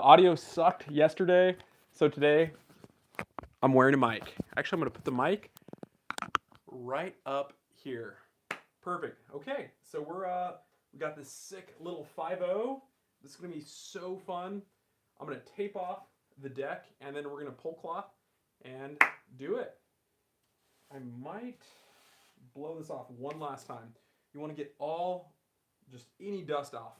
audio sucked yesterday, so today I'm wearing a mic. Actually, I'm gonna put the mic right up here. Perfect. Okay, so we got this sick little 5.0. This is gonna be so fun. I'm gonna tape off the deck, and then we're gonna pull cloth and do it. I might blow this off one last time. You want to get just any dust off.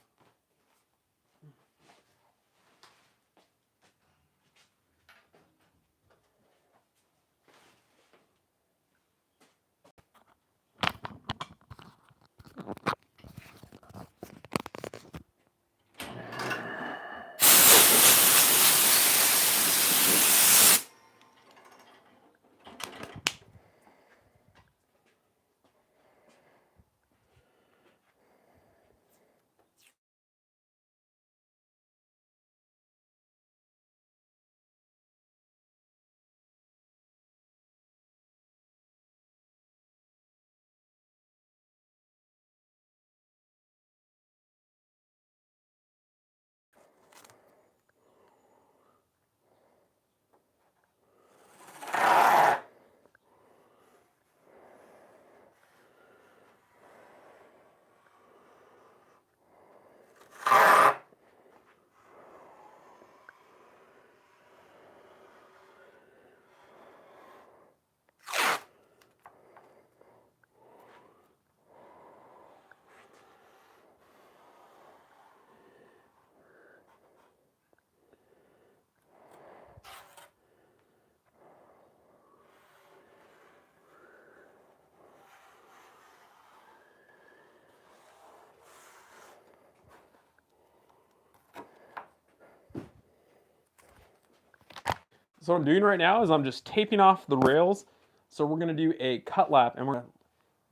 So what I'm doing right now is I'm just taping off the rails. So we're going to do a cut lap, and we're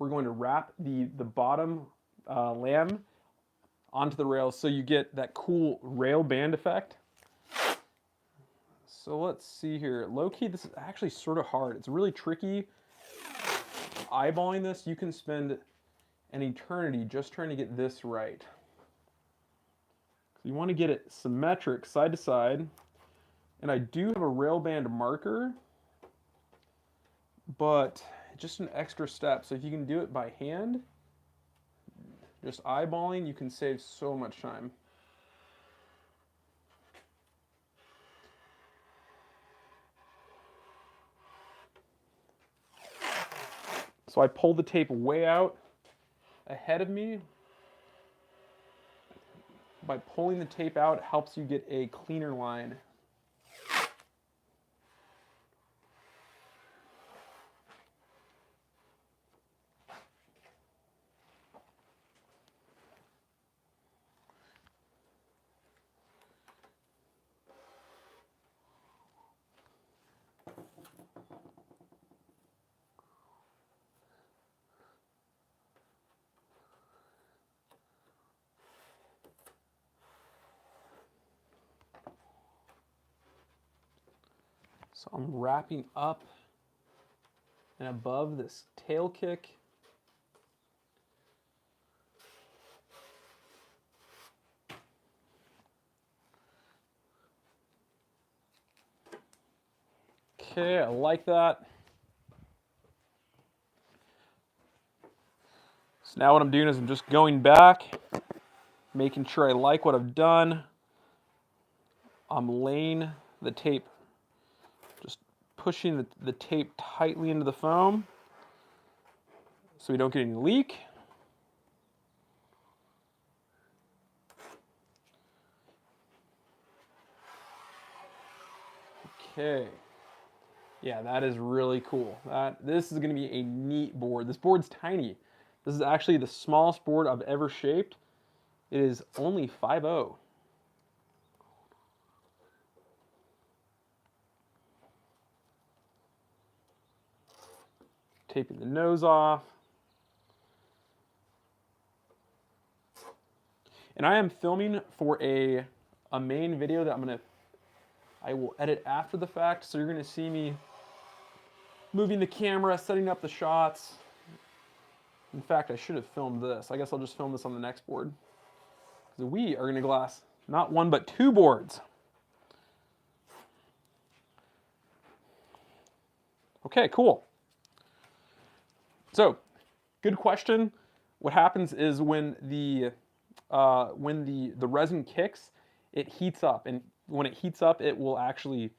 going to wrap the bottom lam onto the rails so you get that cool rail band effect. So let's see here. Low key, this is actually sort of hard. It's really tricky. Eyeballing this, you can spend an eternity just trying to get this right. So you want to get it symmetric side to side. And I do have a rail band marker, but just an extra step. So if you can do it by hand, just eyeballing, you can save so much time. So I pull the tape way out ahead of me. By pulling the tape out, it helps you get a cleaner line. So I'm wrapping up and above this tail kick. Okay, I like that. So now what I'm doing is I'm just going back, making sure I like what I've done. I'm laying the tape, just pushing the tape tightly into the foam so we don't get any leak. Okay. Yeah, that is really cool. This is going to be a neat board. This board's tiny. This is actually the smallest board I've ever shaped. It is only 5.0. Taping the nose off. And I am filming for a main video that I will edit after the fact. So you're going to see me moving the camera, setting up the shots. In fact, I should have filmed this. I guess I'll just film this on the next board. Because we are going to glass not one, but two boards. Okay, cool. So, good question. What happens is when the resin kicks, it heats up, and when it heats up, it will actually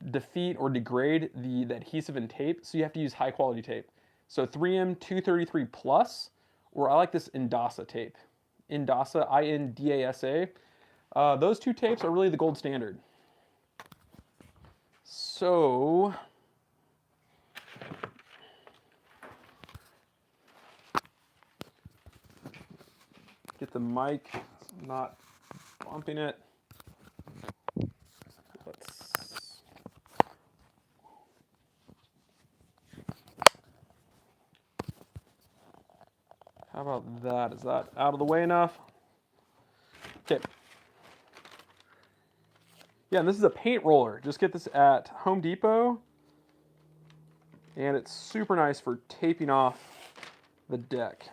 defeat or degrade the adhesive and tape. So you have to use high quality tape. So 3M 233 plus, or I like this Indasa tape. Indasa, Indasa. Those two tapes are really the gold standard. So get the mic not bumping it. How about that? Is that out of the way enough? Okay. Yeah, and this is a paint roller. Just get this at Home Depot. And it's super nice for taping off the deck.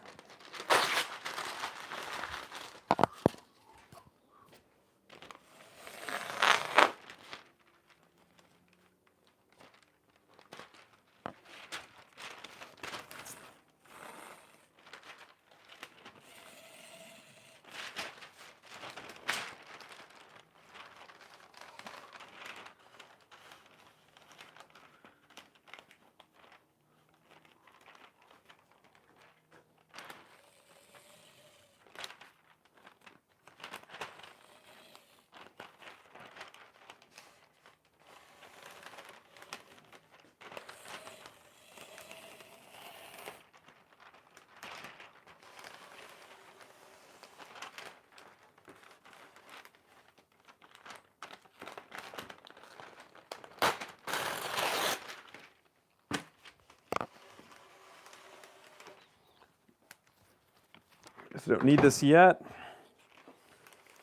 I don't need this yet.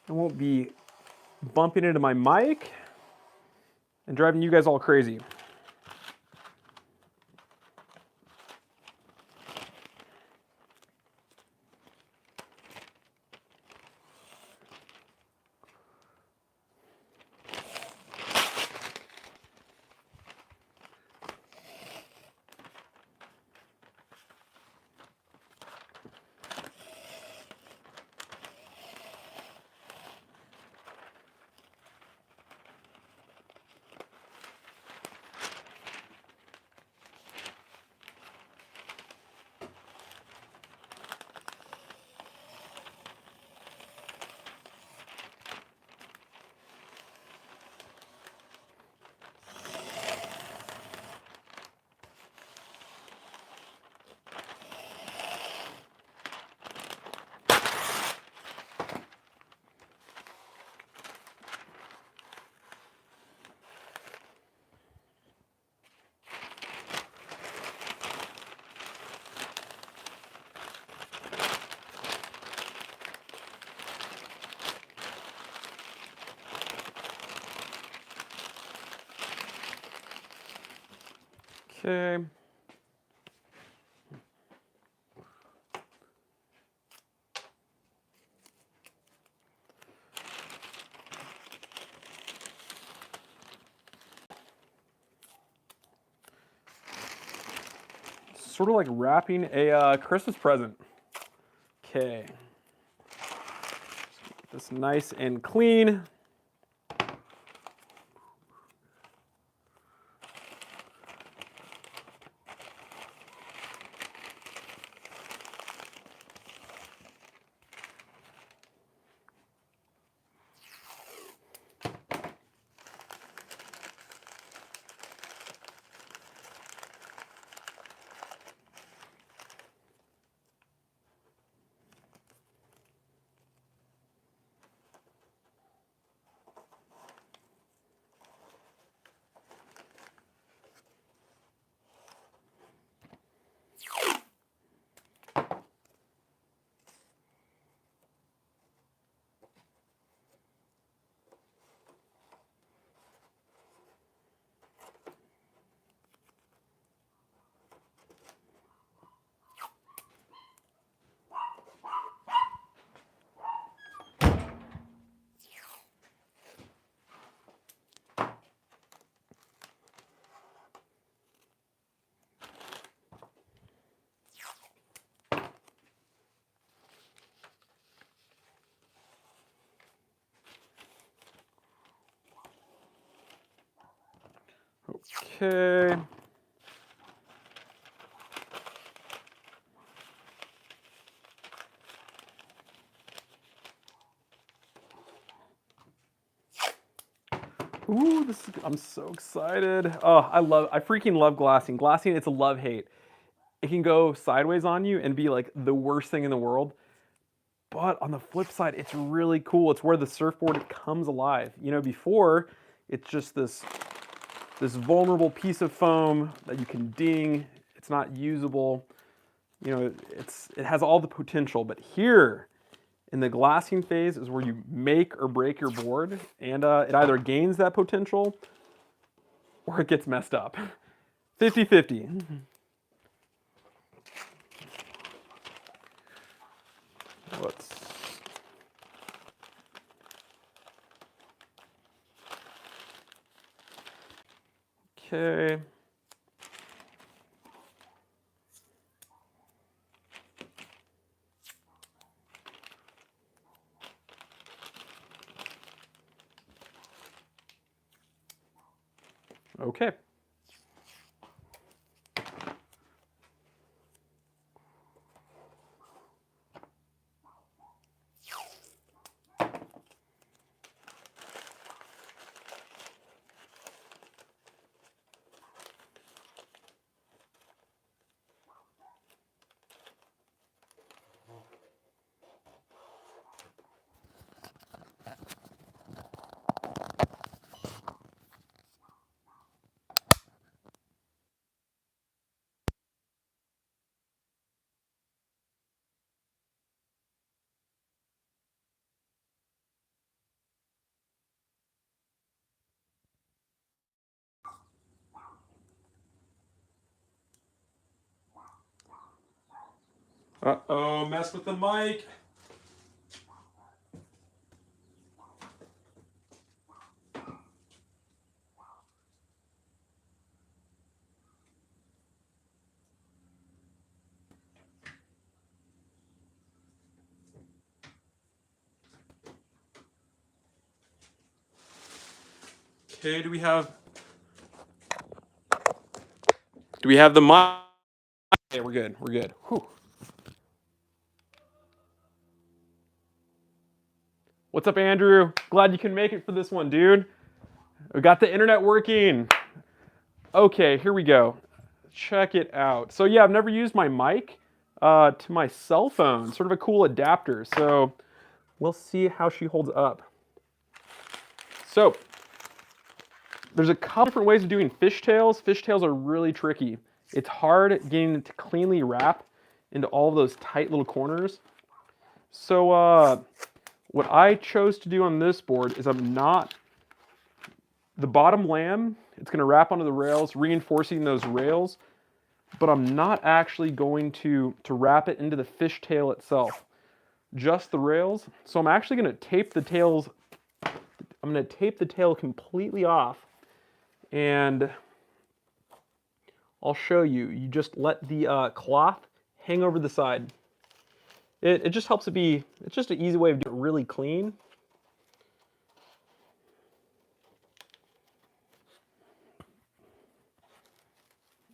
I won't be bumping into my mic and driving you guys all crazy. Okay. Sort of like wrapping a Christmas present. Okay. Get this nice and clean. Okay. Ooh, I'm so excited. Oh, I freaking love glassing. Glassing, it's a love-hate. It can go sideways on you and be like the worst thing in the world. But on the flip side, it's really cool. It's where the surfboard comes alive. You know, before, it's just this vulnerable piece of foam that you can ding. It's not usable. You know, it has all the potential. But here, in the glassing phase, is where you make or break your board, and it either gains that potential or it gets messed up. 50-50. Let's... Okay. Okay. Uh-oh, mess with the mic. Okay, do we have the mic? Okay, we're good. We're good. Whew. What's up, Andrew? Glad you can make it for this one, dude. We got the internet working. Okay, here we go. Check it out. So yeah, I've never used my mic to my cell phone. Sort of a cool adapter. So we'll see how she holds up. So there's a couple different ways of doing fishtails. Fishtails are really tricky. It's hard getting it to cleanly wrap into all of those tight little corners. So what I chose to do on this board is the bottom lamb, it's going to wrap onto the rails, reinforcing those rails, but I'm not actually going to wrap it into the fishtail itself, just the rails. So I'm actually going to tape the tails, I'm going to tape the tail completely off, and I'll show you. You just let the cloth hang over the side. It just helps it be, it's just an easy way of doing it really clean.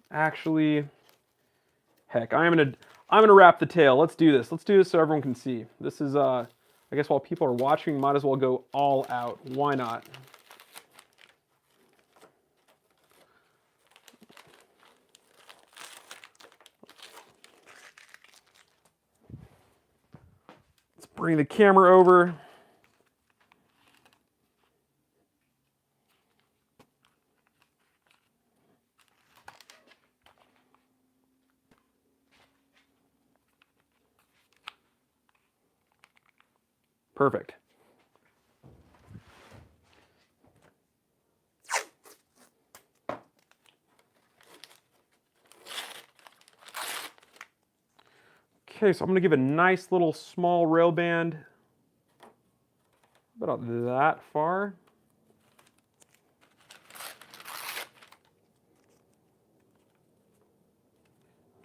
Actually, heck, I'm gonna wrap the tail. Let's do this. Let's do this so everyone can see. This is I guess while people are watching, might as well go all out. Why not? Let's bring the camera over. Perfect. Okay, so I'm gonna give a nice little small rail band, about that far.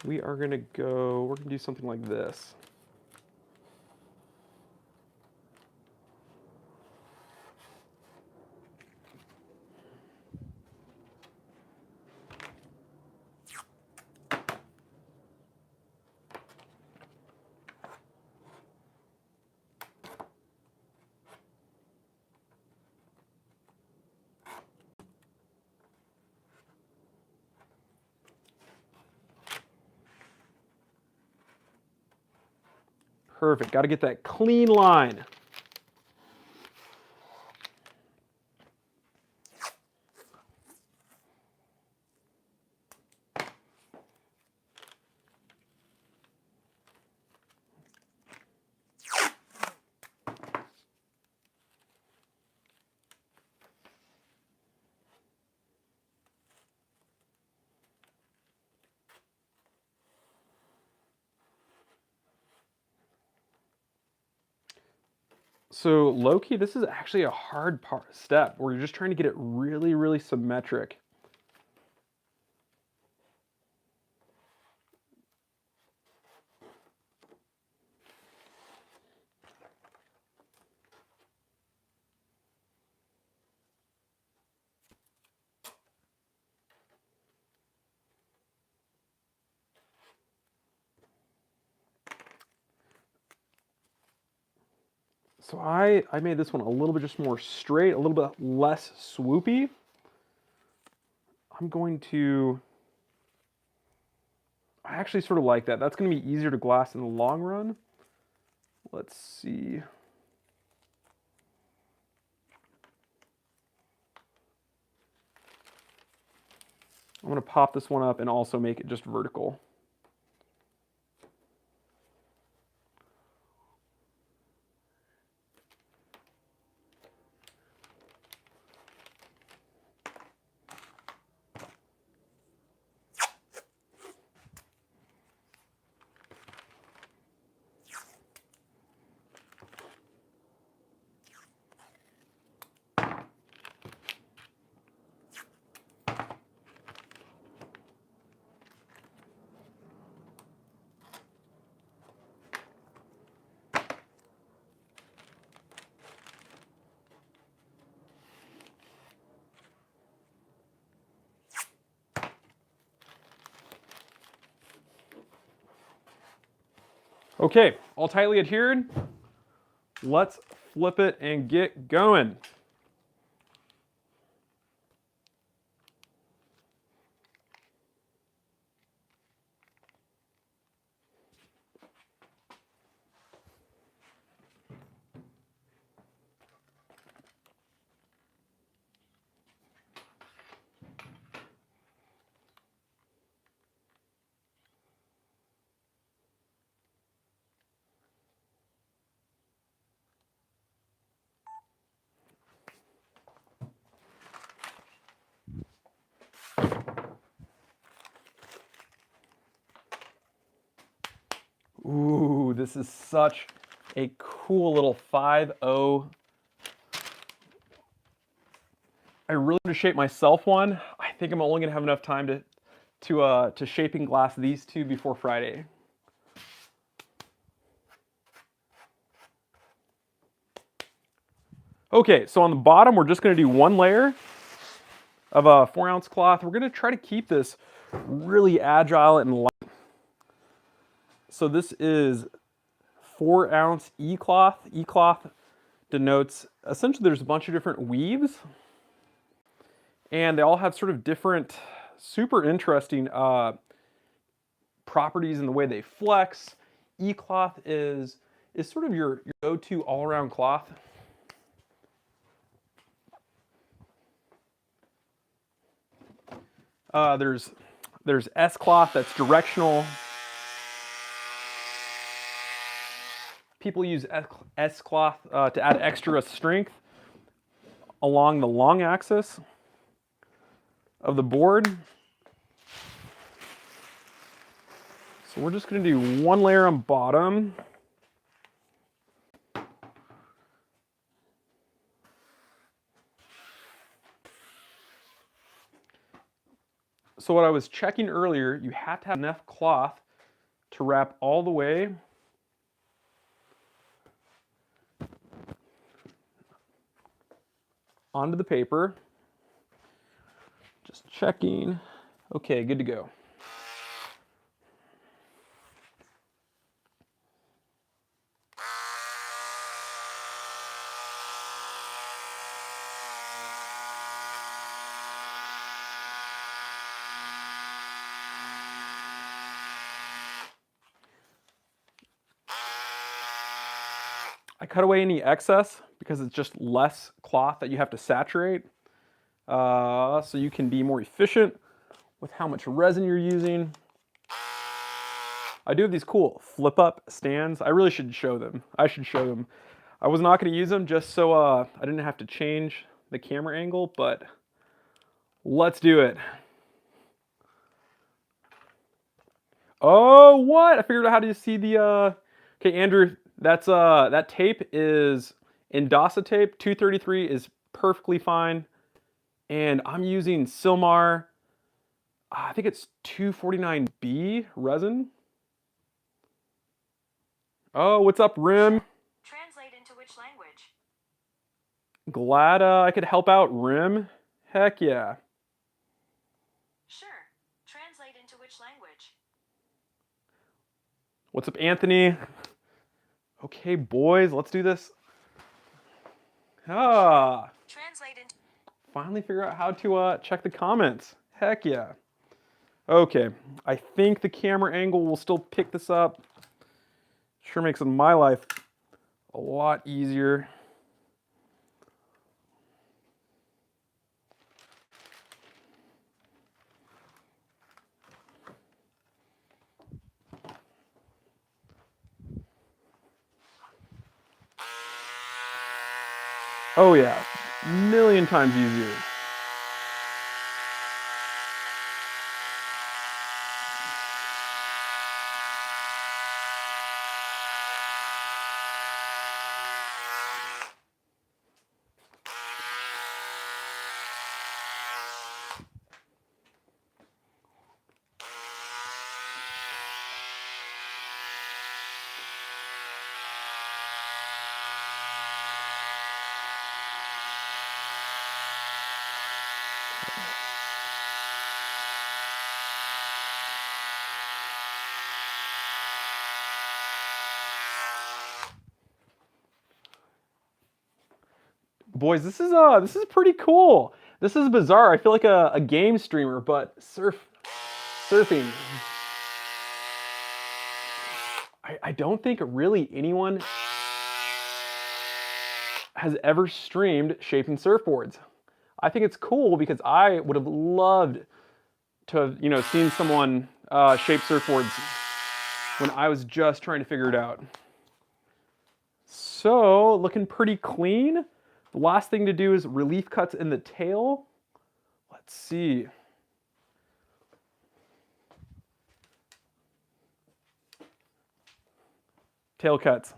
We're gonna do something like this. Perfect. Got to get that clean line. So low-key, this is actually a hard step where you're just trying to get it really, really symmetric. So I made this one a little bit just more straight, a little bit less swoopy. I'm going to, I actually sort of like that. That's going to be easier to glass in the long run. Let's see. I'm going to pop this one up and also make it just vertical. Okay, all tightly adhered. Let's flip it and get going. Ooh, this is such a cool little 5.0. I really want to shape myself one. I think I'm only gonna have enough time to shaping glass these two before Friday. Okay, so on the bottom, we're just gonna do one layer of a 4-ounce cloth. We're gonna try to keep this really agile and light. So this is 4-ounce E-cloth. E-cloth denotes, essentially there's a bunch of different weaves, and they all have sort of different, super interesting properties in the way they flex. E-cloth is sort of your go-to all-around cloth. There's S-cloth that's directional. People use S-cloth to add extra strength along the long axis of the board. So we're just going to do one layer on bottom. So what I was checking earlier, you have to have enough cloth to wrap all the way onto the paper. Just checking. Okay, good to go. I cut away any excess because it's just less cloth that you have to saturate. So you can be more efficient with how much resin you're using. I do have these cool flip up stands. I really should show them. I should show them. I was not going to use them just so I didn't have to change the camera angle, but let's do it. Oh, what? I figured out how to see the, okay, Andrew, that's, that tape is Indasa tape. 233 is perfectly fine. And I'm using Silmar, I think it's 249B resin. Oh, what's up, Rim? Translate into which language? Glad I could help out, Rim. Heck yeah. Sure. Translate into which language? What's up, Anthony? Okay, boys, let's do this. Ah. Translate into... Finally figure out how to check the comments. Heck yeah. Okay, I think the camera angle will still pick this up. Sure makes my life a lot easier. Oh yeah, a million times easier. Boys, this is pretty cool. This is bizarre. I feel like a game streamer, but surfing. I don't think really anyone has ever streamed shaping surfboards. I think it's cool because I would have loved to have, you know, seen someone shape surfboards when I was just trying to figure it out. So, looking pretty clean. The last thing to do is relief cuts in the tail. Let's see. Tail cuts.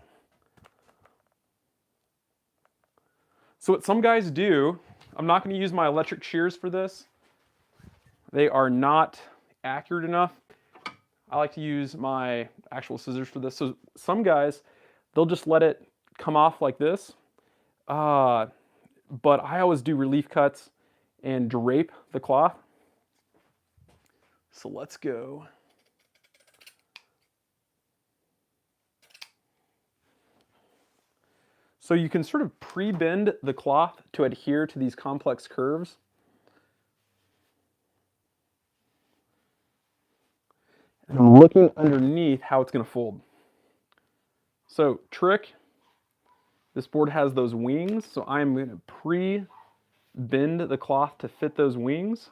So what some guys do, I'm not going to use my electric shears for this. They are not accurate enough. I like to use my actual scissors for this. So some guys, they'll just let it come off like this. But I always do relief cuts and drape the cloth. So let's go. So you can sort of pre-bend the cloth to adhere to these complex curves. And I'm looking underneath how it's going to fold. So trick, this board has those wings, so I'm going to pre-bend the cloth to fit those wings.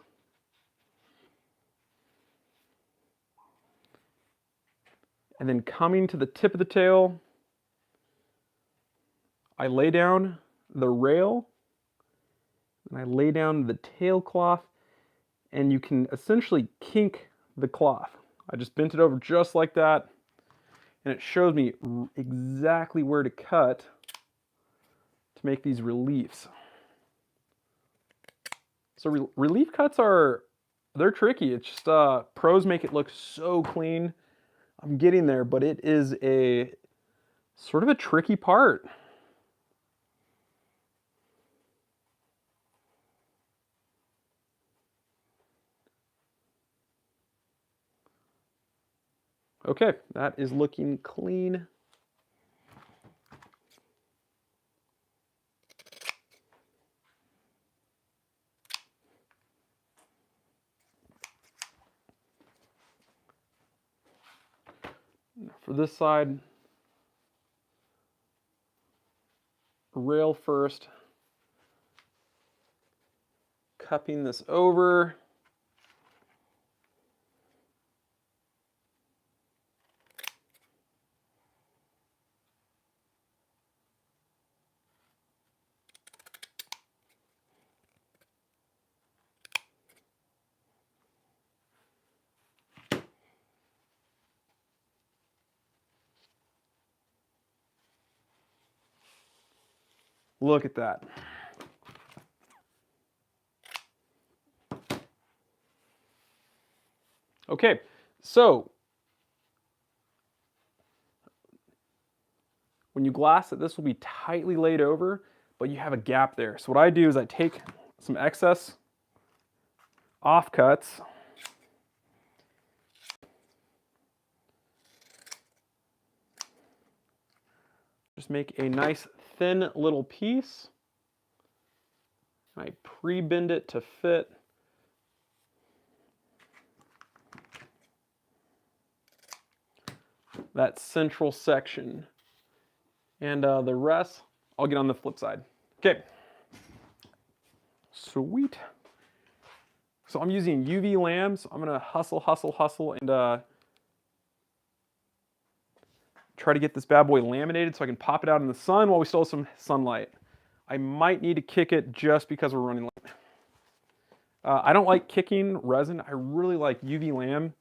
And then coming to the tip of the tail, I lay down the rail, and I lay down the tail cloth, and you can essentially kink the cloth. I just bent it over just like that, and it shows me exactly where to cut to make these reliefs. So relief cuts they're tricky. It's just pros make it look so clean. I'm getting there, but it is a sort of a tricky part. Okay, that is looking clean. For this side, rail first. Cupping this over. Look at that. Okay, so when you glass it, this will be tightly laid over, but you have a gap there. So what I do is I take some excess offcuts, just make a nice thin little piece. I pre-bend it to fit. That central section. And the rest, I'll get on the flip side. Okay. Sweet. So I'm using UV lamps. I'm gonna hustle, and try to get this bad boy laminated so I can pop it out in the sun while we still have some sunlight. I might need to kick it just because we're running late. I don't like kicking resin. I really like UV lamp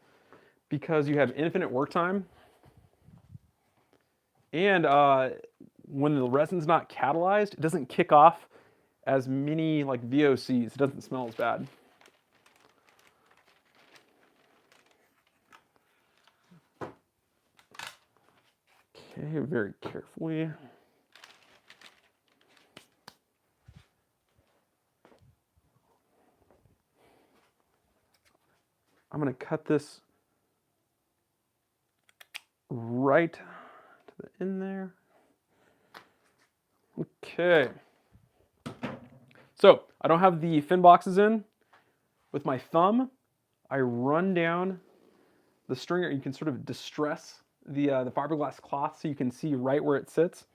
because you have infinite work time. And when the resin's not catalyzed, it doesn't kick off as many like VOCs. It doesn't smell as bad. Okay, very carefully. I'm going to cut this right to the end there. Okay. So I don't have the fin boxes in. With my thumb, I run down the stringer. You can sort of distress the fiberglass cloth so you can see right where it sits.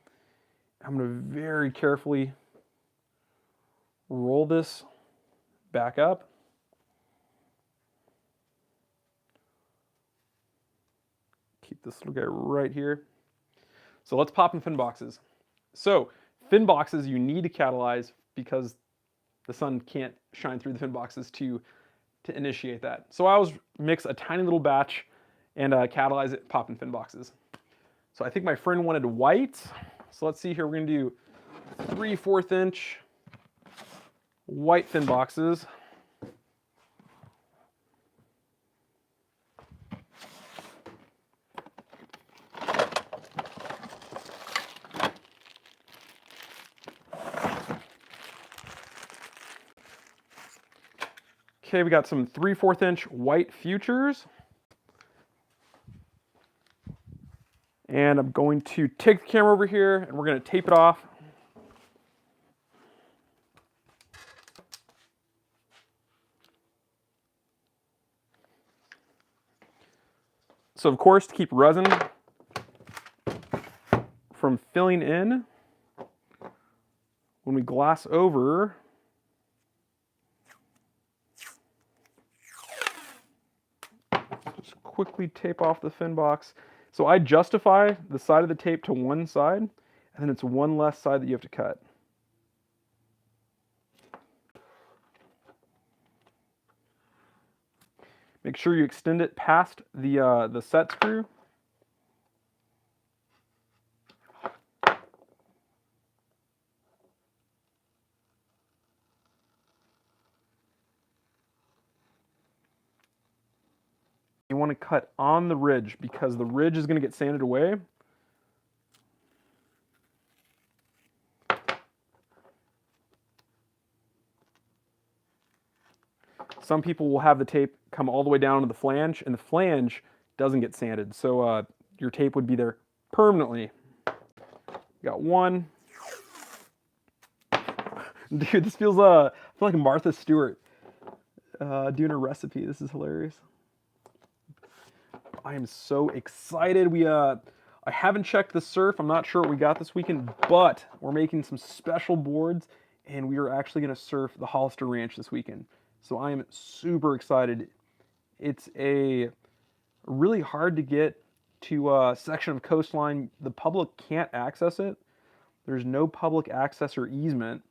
I'm going to very carefully roll this back up. Keep this little guy right here. So let's pop in fin boxes. So fin boxes you need to catalyze because the sun can't shine through the fin boxes to initiate that. So I always mix a tiny little batch and catalyze it, pop in fin boxes. So I think my friend wanted white. So let's see here, we're gonna do 3/4 inch white fin boxes. Okay, we got some 3/4 inch white futures. And I'm going to take the camera over here and we're going to tape it off. So of course, to keep resin from filling in, when we glass over, just quickly tape off the fin box. So I justify the side of the tape to one side, and then it's one less side that you have to cut. Make sure you extend it past the set screw. You want to cut on the ridge because the ridge is going to get sanded away. Some people will have the tape come all the way down to the flange, and the flange doesn't get sanded. So your tape would be there permanently. Got one. Dude, this feels I feel like Martha Stewart doing a recipe. This is hilarious. I am so excited. I haven't checked the surf. I'm not sure what we got this weekend, but we're making some special boards, and we are actually going to surf the Hollister Ranch this weekend. So I am super excited. It's a really hard to get to a section of coastline. The public can't access it. There's no public access or easement.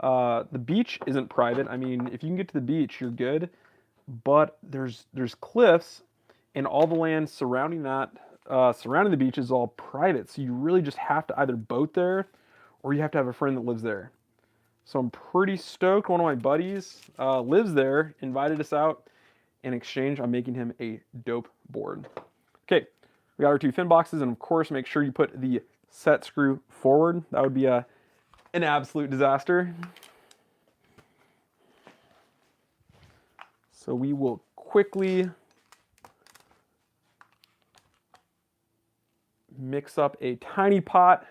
The beach isn't private. I mean, if you can get to the beach, you're good. But there's cliffs, and all the land surrounding that, surrounding the beach is all private. So you really just have to either boat there, or you have to have a friend that lives there. So I'm pretty stoked. One of my buddies lives there, invited us out. In exchange, I'm making him a dope board. Okay, we got our 2 fin boxes, and of course, make sure you put the set screw forward. That would be an absolute disaster. So we will quickly mix up a tiny pot.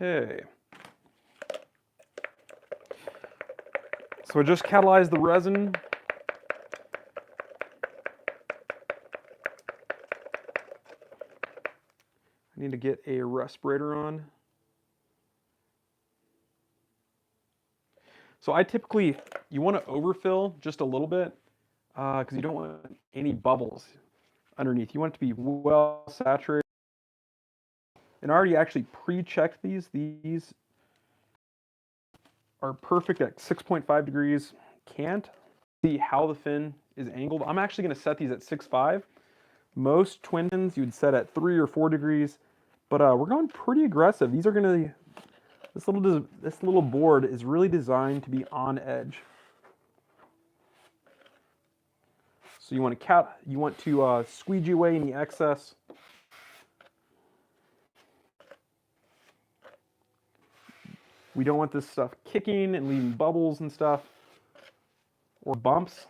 Okay. So I just catalyzed the resin. I need to get a respirator on. So I typically, you want to overfill just a little bit because you don't want any bubbles underneath. You want it to be well saturated. And I already actually pre-checked these. These are perfect at 6.5 degrees. Can't see how the fin is angled. I'm actually going to set these at 6.5. Most twin fins you would set at 3 or 4 degrees, but we're going pretty aggressive. These are going to, this little board is really designed to be on edge. So you want to squeegee away any excess. We don't want this stuff kicking and leaving bubbles and stuff or bumps.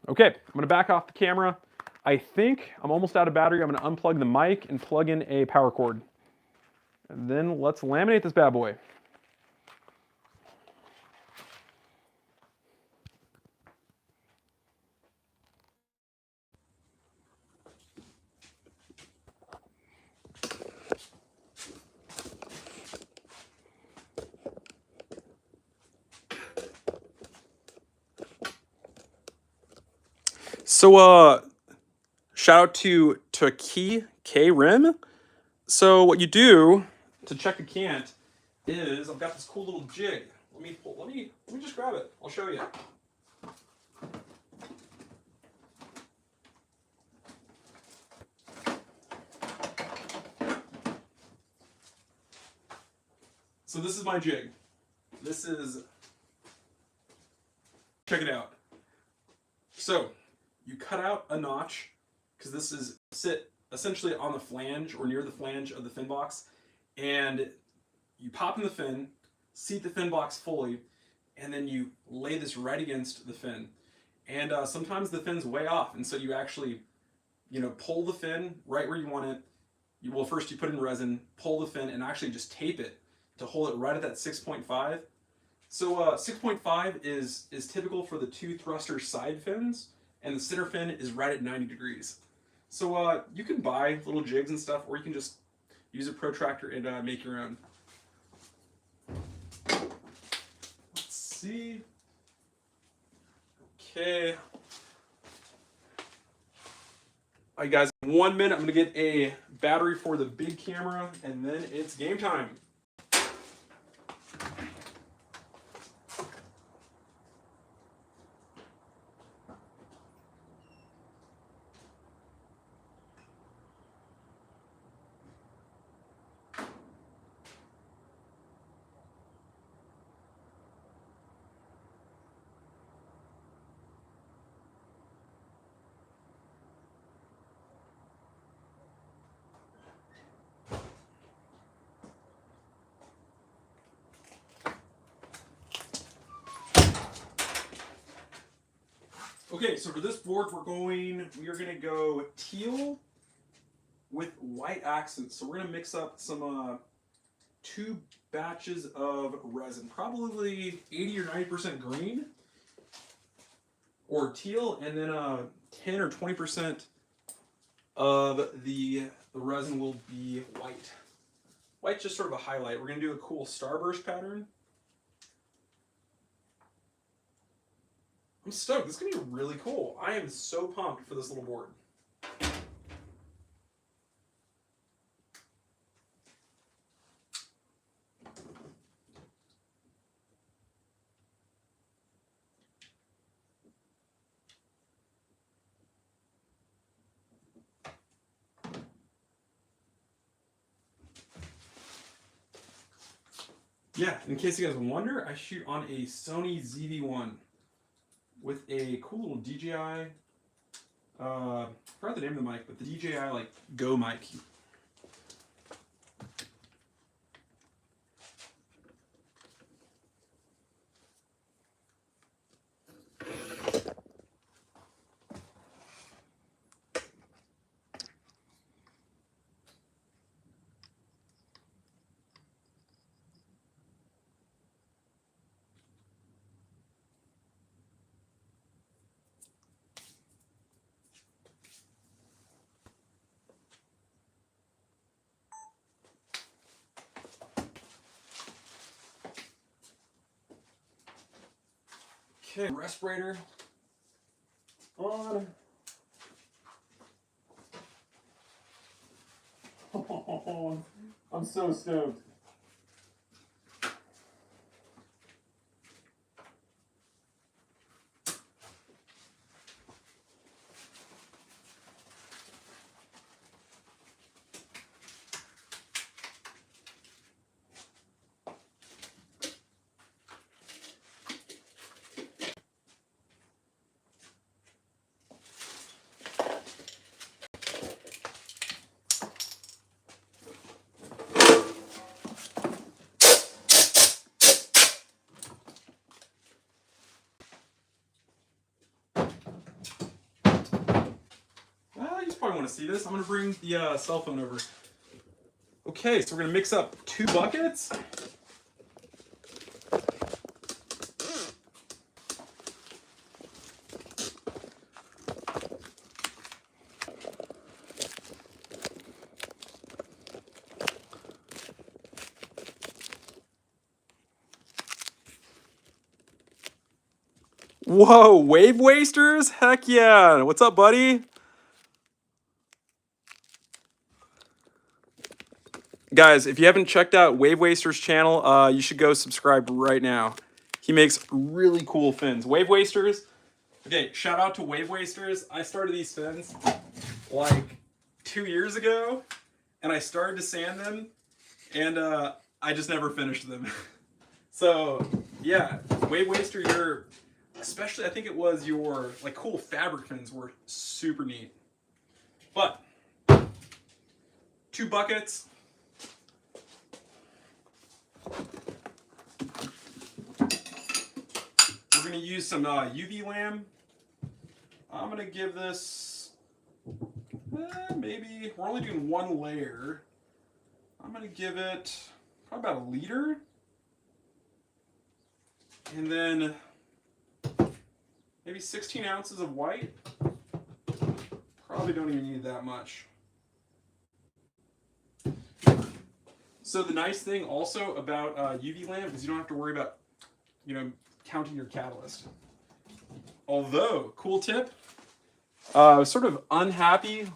Okay, I'm gonna back off the camera. I think I'm almost out of battery. I'm gonna unplug the mic and plug in a power cord. And then let's laminate this bad boy. So shout out to K Rim. So what you do to check a cant is I've got this cool little jig. Let me just grab it. I'll show you. So this is my jig. Check it out. So you cut out a notch because this is sit essentially on the flange or near the flange of the fin box, and you pop in the fin, seat the fin box fully, and then you lay this right against the fin. And sometimes the fin's way off, and so you actually, pull the fin right where you want it. Well, first you put in resin, pull the fin, and actually just tape it to hold it right at that 6.5. So 6.5 is typical for the two thruster side fins, and the center fin is right at 90 degrees. So you can buy little jigs and stuff, or you can just use a protractor and make your own. Let's see. Okay. All right, guys, 1 minute. I'm gonna get a battery for the big camera, and then it's game time. Okay, so for this board, we are gonna go teal with white accents. So we're gonna mix up some 2 batches of resin, probably 80 or 90% green or teal, and then 10 or 20% of the resin will be white. White's just sort of a highlight. We're gonna do a cool starburst pattern. I'm stoked. This is going to be really cool. I am so pumped for this little board. Yeah, in case you guys wonder, I shoot on a Sony ZV-1 with a cool little DJI, I forgot the name of the mic, but the DJI like Go mic. Okay, respirator on. Oh, I'm so stoked. You probably want to see this. I'm going to bring the cell phone over. Okay, so we're going to mix up 2 buckets. Whoa, wave wasters? Heck yeah. What's up, buddy? Guys, if you haven't checked out Wavewaster's channel, you should go subscribe right now. He makes really cool fins. Wavewasters. Okay, shout out to Wavewasters. I started these fins like 2 years ago, and I started to sand them, and I just never finished them. So yeah, Wavewaster, your, especially I think it was your like cool fabric fins were super neat. But 2 buckets. going to use some UV lamp. I'm going to give this, maybe, we're only doing one layer. I'm going to give it probably about a liter. And then maybe 16 ounces of white. Probably don't even need that much. So the nice thing also about UV lamp is you don't have to worry about, counting your catalyst. Although, cool tip, I was sort of unhappy,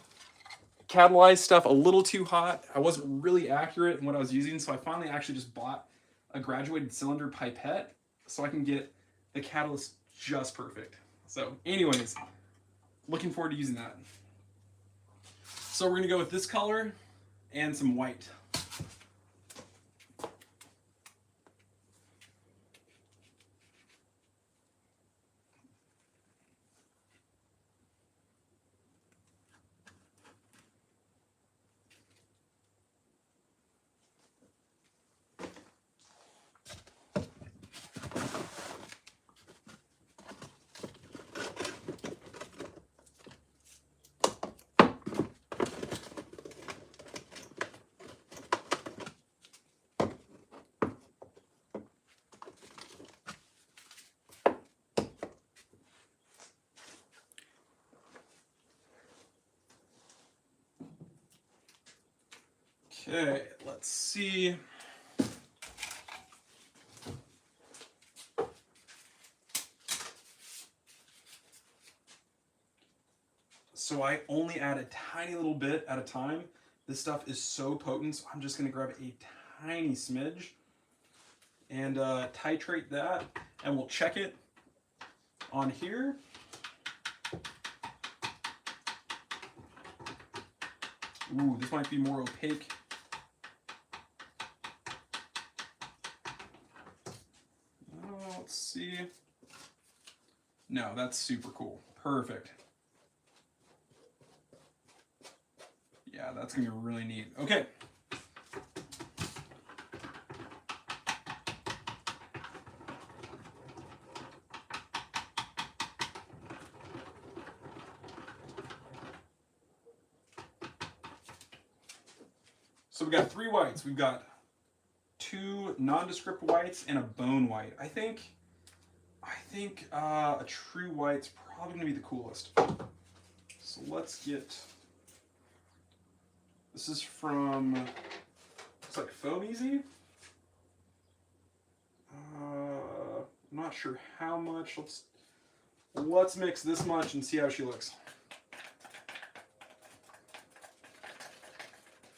catalyzed stuff a little too hot. I wasn't really accurate in what I was using, so I finally actually just bought a graduated cylinder pipette so I can get the catalyst just perfect. So anyways, looking forward to using that. So we're gonna go with this color and some white. Okay, let's see. So I only add a tiny little bit at a time. This stuff is so potent, so I'm just gonna grab a tiny smidge and titrate that, and we'll check it on here. Ooh, this might be more opaque. Let's see. No, that's super cool. Perfect. Yeah, that's gonna be really neat. Okay. So we got 3 whites. We've got 2 nondescript whites and a bone white. I think a true white's probably gonna be the coolest. So let's get. This is from. It's like Foam Easy. I'm not sure how much. Let's mix this much and see how she looks.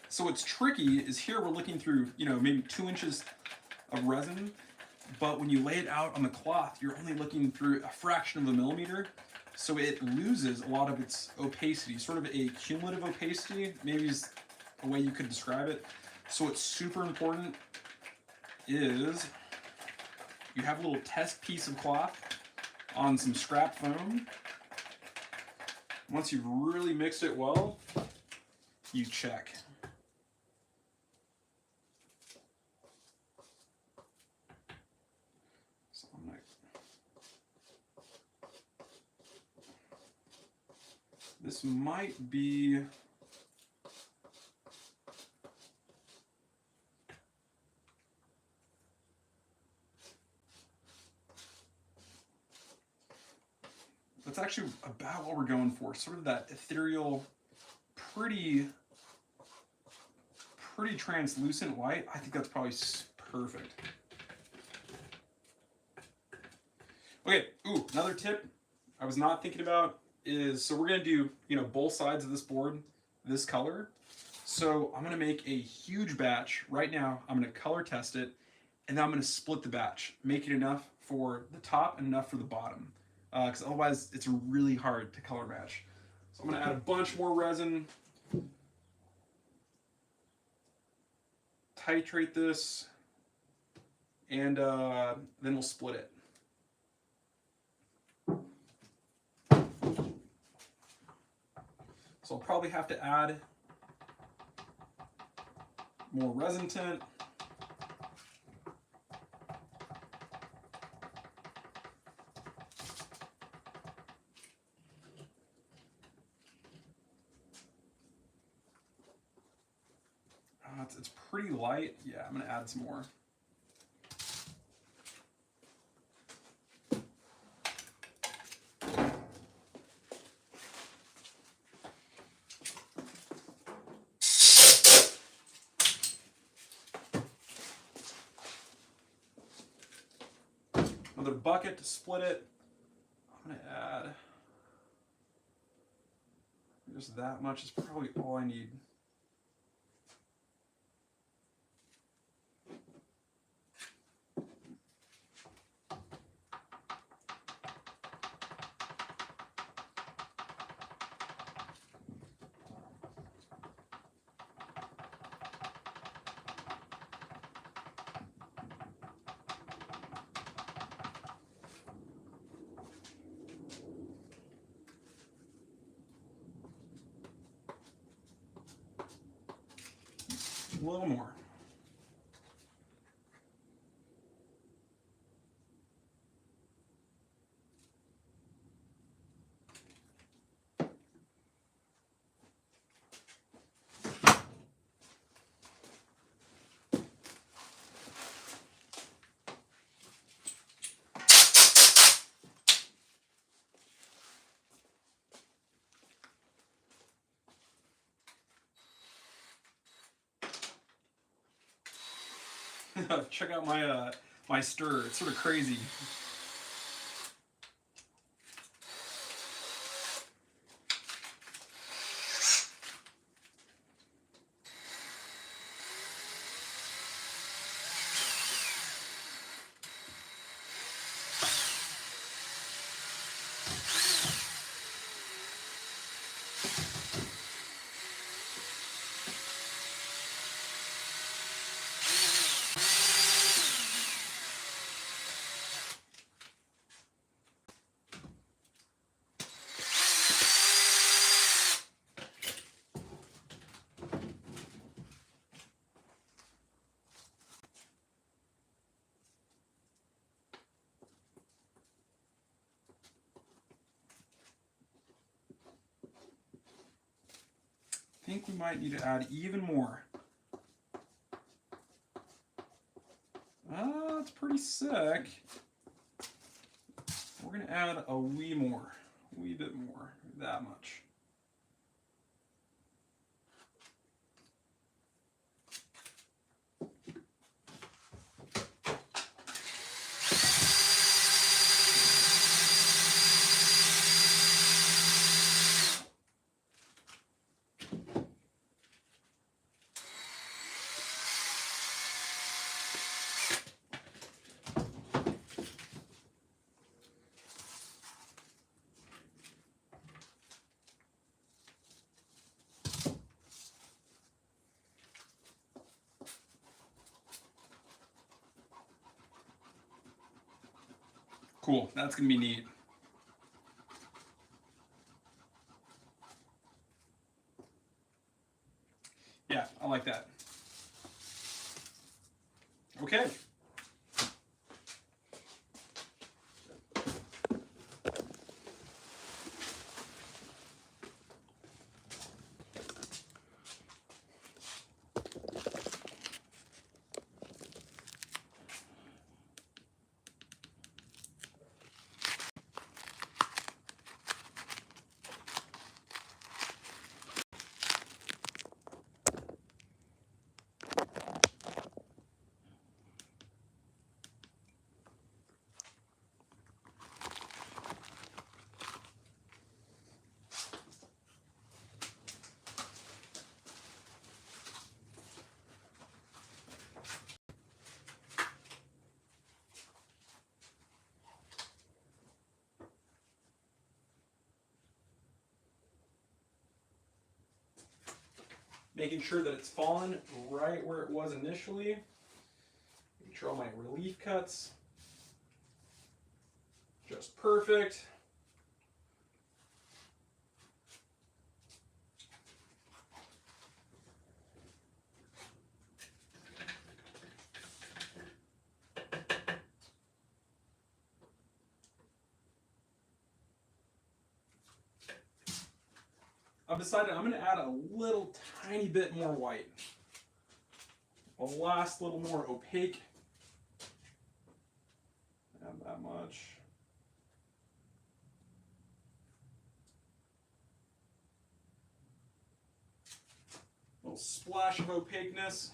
So what's tricky is here we're looking through, maybe 2 inches of resin, but when you lay it out on the cloth, you're only looking through a fraction of a millimeter, so it loses a lot of its opacity, sort of a cumulative opacity, maybe is a way you could describe it. So what's super important is you have a little test piece of cloth on some scrap foam. Once you've really mixed it well, you check. This might be. That's actually about what we're going for. Sort of that ethereal, pretty translucent white. I think that's probably perfect. Okay, ooh, another tip I was not thinking about is, so we're gonna do, both sides of this board this color. So I'm gonna make a huge batch right now. I'm gonna color test it, and then I'm gonna split the batch, make it enough for the top and enough for the bottom, because otherwise it's really hard to color match. So I'm gonna add a bunch more resin, titrate this, and then we'll split it. So I'll probably have to add more resin tint. it's pretty light. Yeah, I'm gonna add some more. Another bucket to split it. I'm gonna add just that much is probably all I need. A little more. Check out my my stir. It's sort of crazy. I think we might need to add even more. It's pretty sick. We're gonna add a wee bit more, that much. Cool, that's gonna be neat. Yeah, I like that. Okay. Making sure that it's fallen right where it was initially. Make sure all my relief cuts just perfect. I've decided I'm going to add a little tiny bit more white. a last little more opaque. Add that much. Little splash of opaqueness.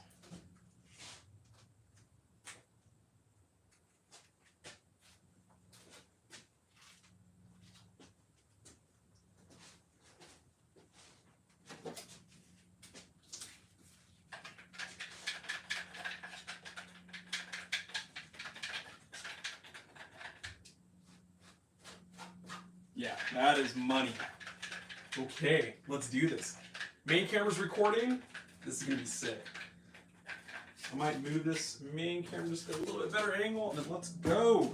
Yeah, that is money. Okay, let's do this. Main camera's recording. This is gonna be sick. I might move this main camera just a little bit better angle, and then let's go.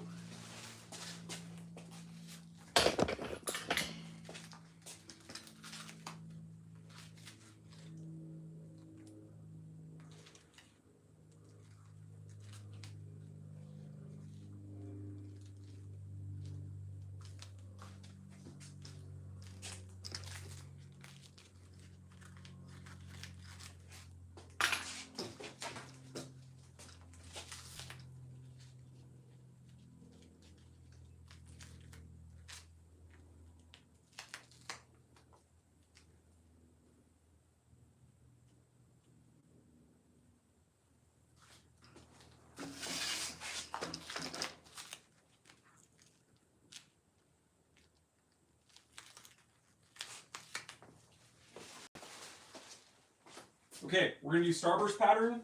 Okay, we're gonna do starburst pattern.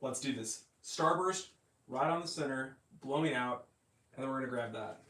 Let's do this. Starburst, right on the center, blowing out, and then we're gonna grab that.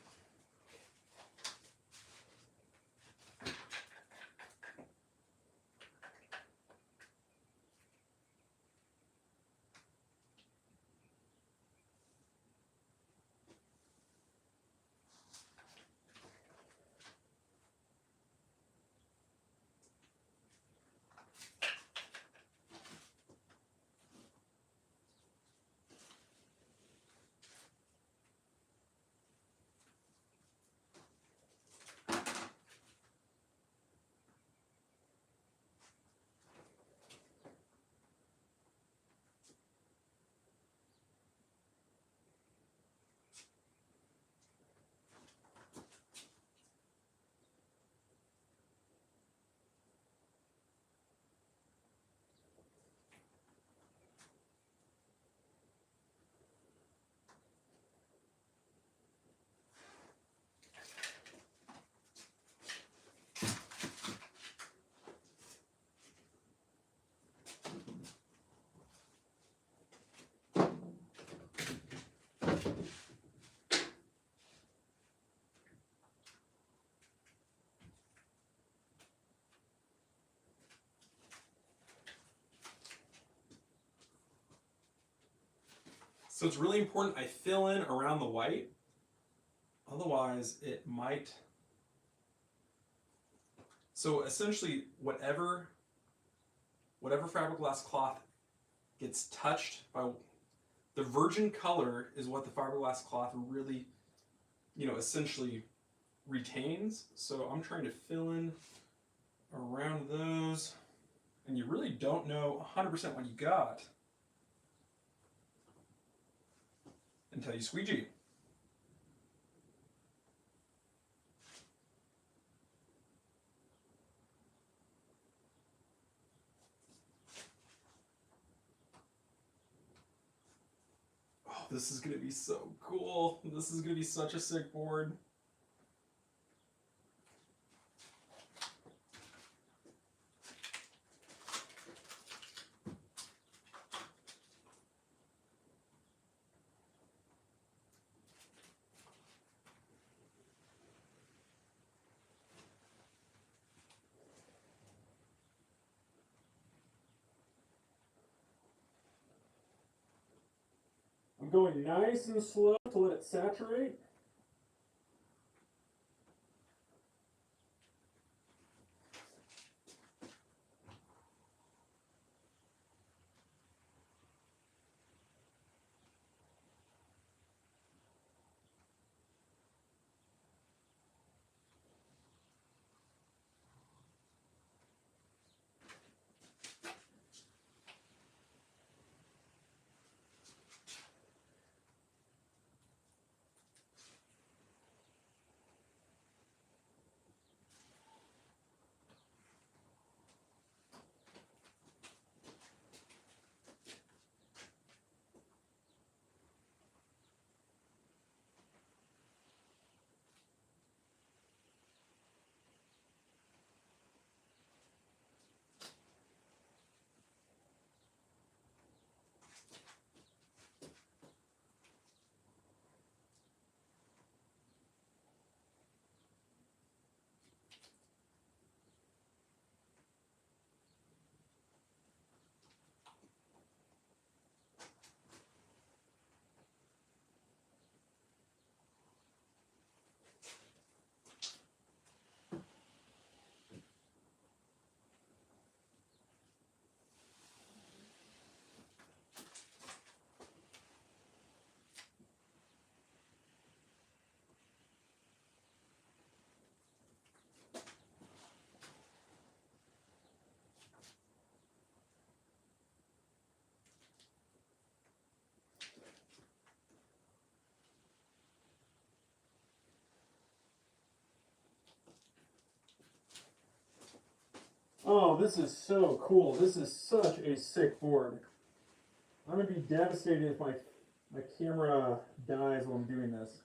So it's really important I fill in around the white, otherwise it might. So essentially whatever fiberglass cloth gets touched by, the virgin color is what the fiberglass cloth really, essentially retains. So I'm trying to fill in around those, and you really don't know 100% what you got until you squeegee. Oh, this is going to be so cool. This is going to be such a sick board. I'm going nice and slow to let it saturate. this is so cool. This is such a sick board. I'm gonna be devastated if my camera dies while I'm doing this.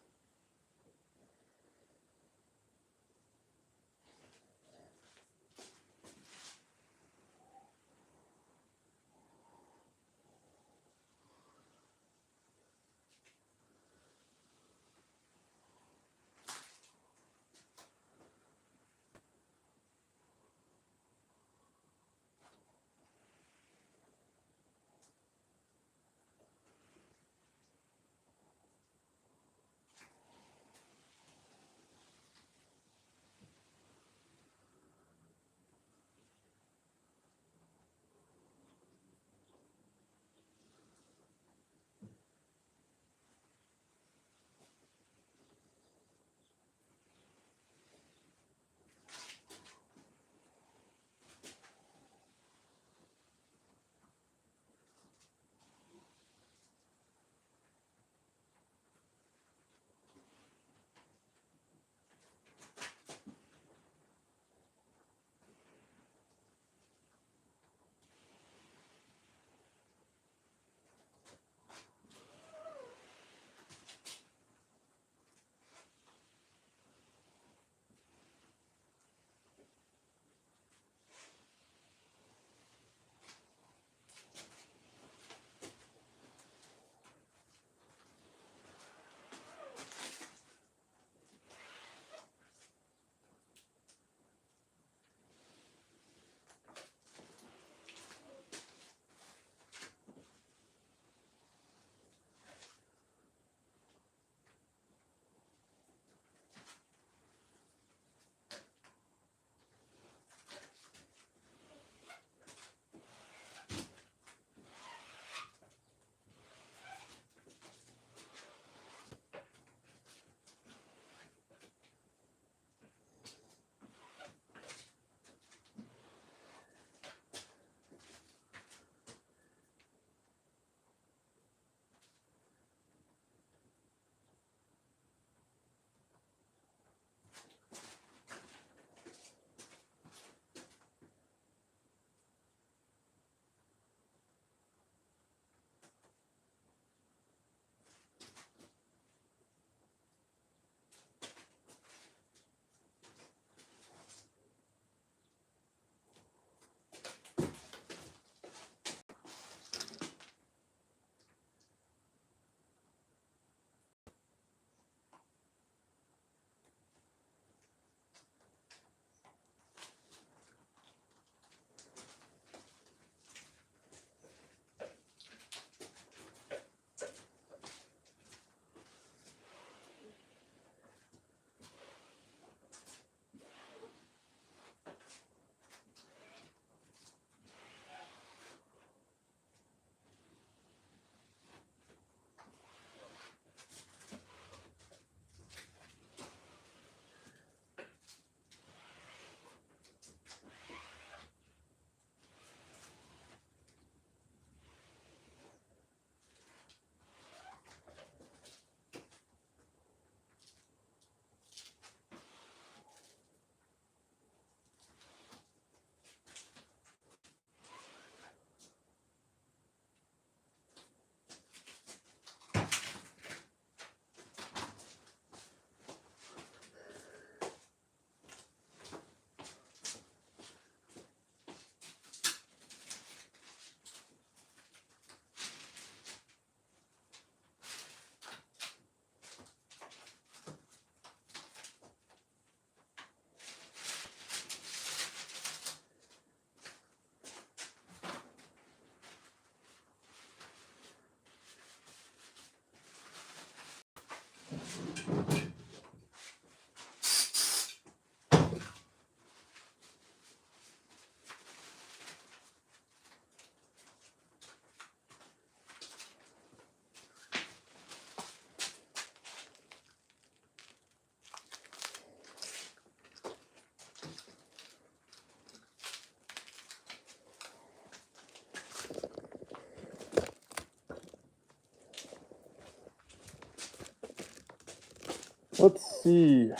Let's see.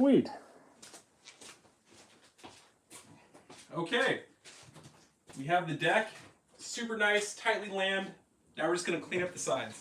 Sweet. Okay. We have the deck. Super nice, tightly lammed. Now we're just going to clean up the sides.